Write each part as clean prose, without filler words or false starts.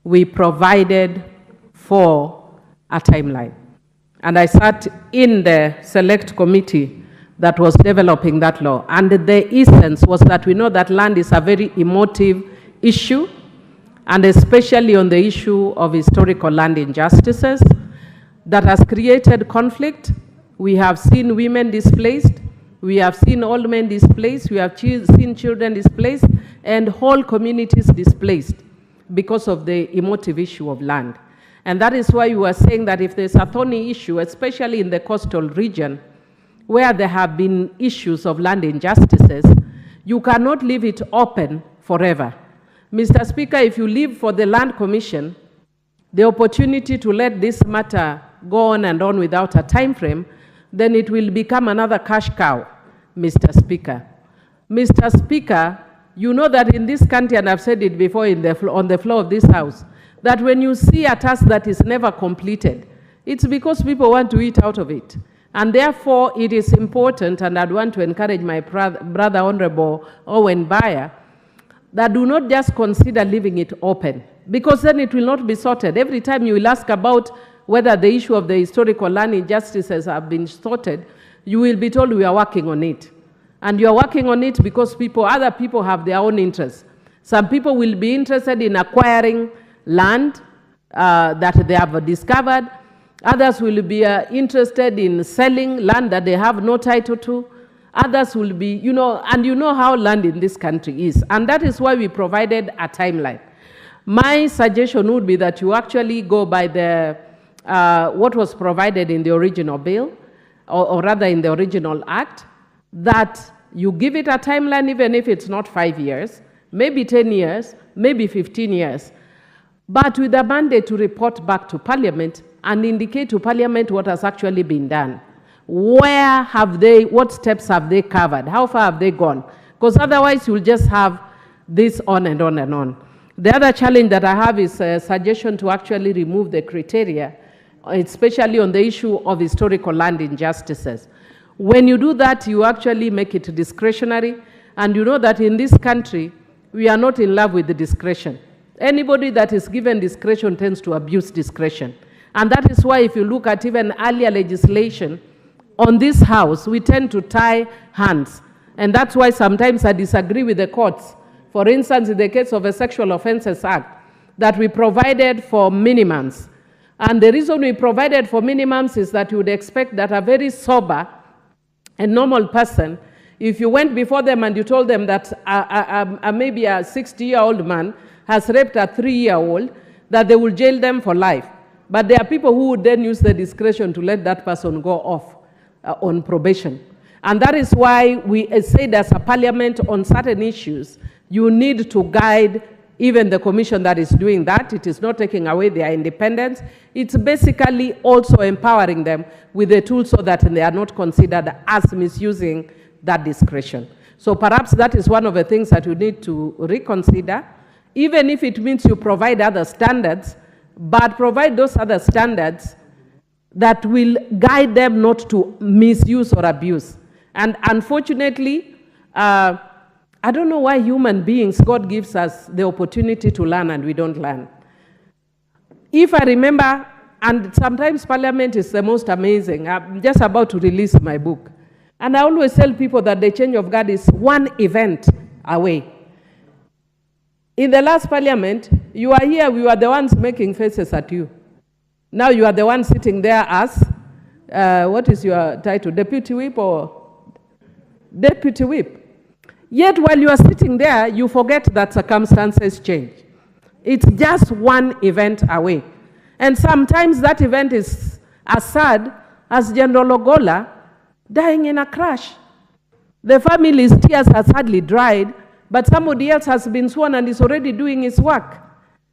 we provided for a timeline. And I sat in the select committee that was developing that law. And the essence was that we know that land is a very emotive issue, and especially on the issue of historical land injustices that has created conflict. We have seen women displaced, we have seen old men displaced, we have seen children displaced, and whole communities displaced because of the emotive issue of land. And that is why we were saying that if there's a thorny issue, especially in the coastal region, where there have been issues of land injustices, you cannot leave it open forever. Mr. Speaker, if you leave for the Land Commission the opportunity to let this matter go on and on without a time frame, then it will become another cash cow, Mr. Speaker. Mr. Speaker, you know that in this country, and I've said it before on the floor of this House, that when you see a task that is never completed, it's because people want to eat out of it. And therefore, it is important, and I'd want to encourage my brother, Honorable Owen Baya, that do not just consider leaving it open, because then it will not be sorted. Every time you will ask about whether the issue of the historical land injustices have been sorted, you will be told we are working on it. And you are working on it because other people have their own interests. Some people will be interested in acquiring land that they have discovered. Others will be interested in selling land that they have no title to. Others will be, and you know how land in this country is. And that is why we provided a timeline. My suggestion would be that you actually go by the what was provided in the original bill, or rather in the original act, that you give it a timeline, even if it's not 5 years, maybe 10 years, maybe 15 years, but with a mandate to report back to Parliament and indicate to Parliament what has actually been done. What steps have they covered? How far have they gone? Because otherwise you'll just have this on and on and on. The other challenge that I have is a suggestion to actually remove the criteria, especially on the issue of historical land injustices. When you do that, you actually make it discretionary, and you know that in this country, we are not in love with the discretion. Anybody that is given discretion tends to abuse discretion. And that is why if you look at even earlier legislation on this House, we tend to tie hands. And that's why sometimes I disagree with the courts. For instance, in the case of a Sexual Offences Act, that we provided for minimums. And the reason we provided for minimums is that you would expect that a very sober and normal person, if you went before them and you told them that maybe a 60-year-old man has raped a 3-year-old, that they will jail them for life. But there are people who would then use the discretion to let that person go off on probation. And that is why we said as a Parliament on certain issues, you need to guide even the commission that is doing that. It is not taking away their independence. It's basically also empowering them with the tools so that they are not considered as misusing that discretion. So perhaps that is one of the things that you need to reconsider, even if it means you provide other standards, but provide those other standards that will guide them not to misuse or abuse. And unfortunately, I don't know why human beings, God gives us the opportunity to learn and we don't learn. If I remember, and sometimes Parliament is the most amazing. I'm just about to release my book. And I always tell people that the change of guard is one event away. In the last Parliament, you are here, we were the ones making faces at you. Now you are the one sitting there as, what is your title, Deputy Whip or Deputy Whip? Yet while you are sitting there, you forget that circumstances change. It's just one event away. And sometimes that event is as sad as General Ogolla dying in a crash. The family's tears has hardly dried, but somebody else has been sworn and is already doing his work.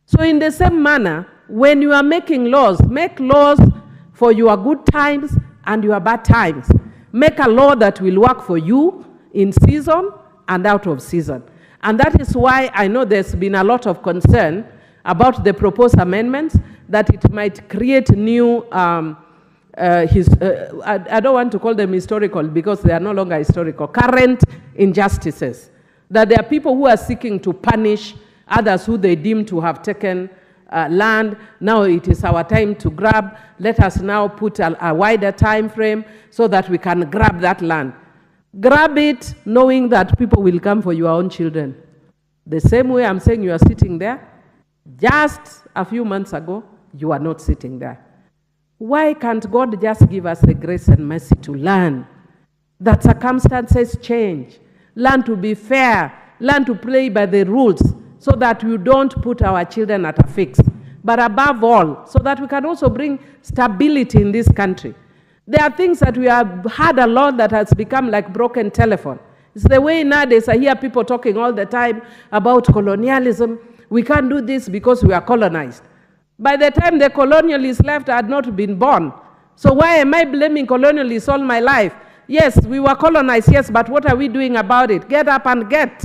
So in the same manner, when you are making laws, make laws for your good times and your bad times. Make a law that will work for you in season and out of season. And that is why I know there's been a lot of concern about the proposed amendments, that it might create new, I don't want to call them historical because they are no longer historical, current injustices. That there are people who are seeking to punish others who they deem to have taken land. Now it is our time to grab. Let us now put a wider time frame so that we can grab that land. Grab it knowing that people will come for your own children. The same way I'm saying you are sitting there, just a few months ago, you are not sitting there. Why can't God just give us the grace and mercy to learn that circumstances change, learn to be fair, learn to play by the rules so that you don't put our children at a fix, but above all, so that we can also bring stability in this country. There are things that we have had a lot that has become like broken telephone. It's the way nowadays I hear people talking all the time about colonialism. We can't do this because we are colonized. By the time the colonialists left, I had not been born. So why am I blaming colonialists all my life? Yes, we were colonized, yes, but what are we doing about it? Get up and get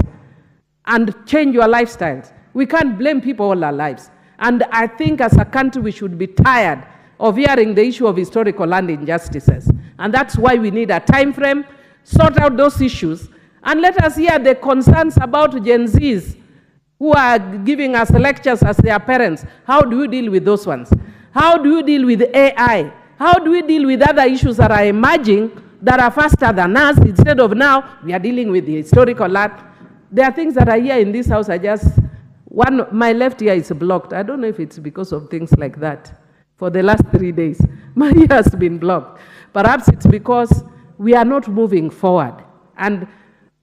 and change your lifestyles. We can't blame people all our lives. And I think as a country, we should be tired of hearing the issue of historical land injustices. And that's why we need a time frame, sort out those issues, and let us hear the concerns about Gen Zs who are giving us lectures as their parents. How do you deal with those ones? How do you deal with AI? How do we deal with other issues that are emerging that are faster than us? Instead of now, we are dealing with the historical land. There are things that are here in this house. My left ear is blocked. I don't know if it's because of things like that. For the last 3 days, my ear has been blocked. Perhaps it's because we are not moving forward. And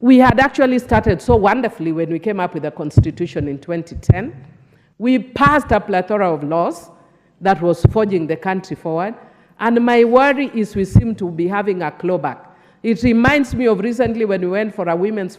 we had actually started so wonderfully when we came up with the Constitution in 2010. We passed a plethora of laws that was forging the country forward. And my worry is we seem to be having a clawback. It reminds me of recently when we went for a women's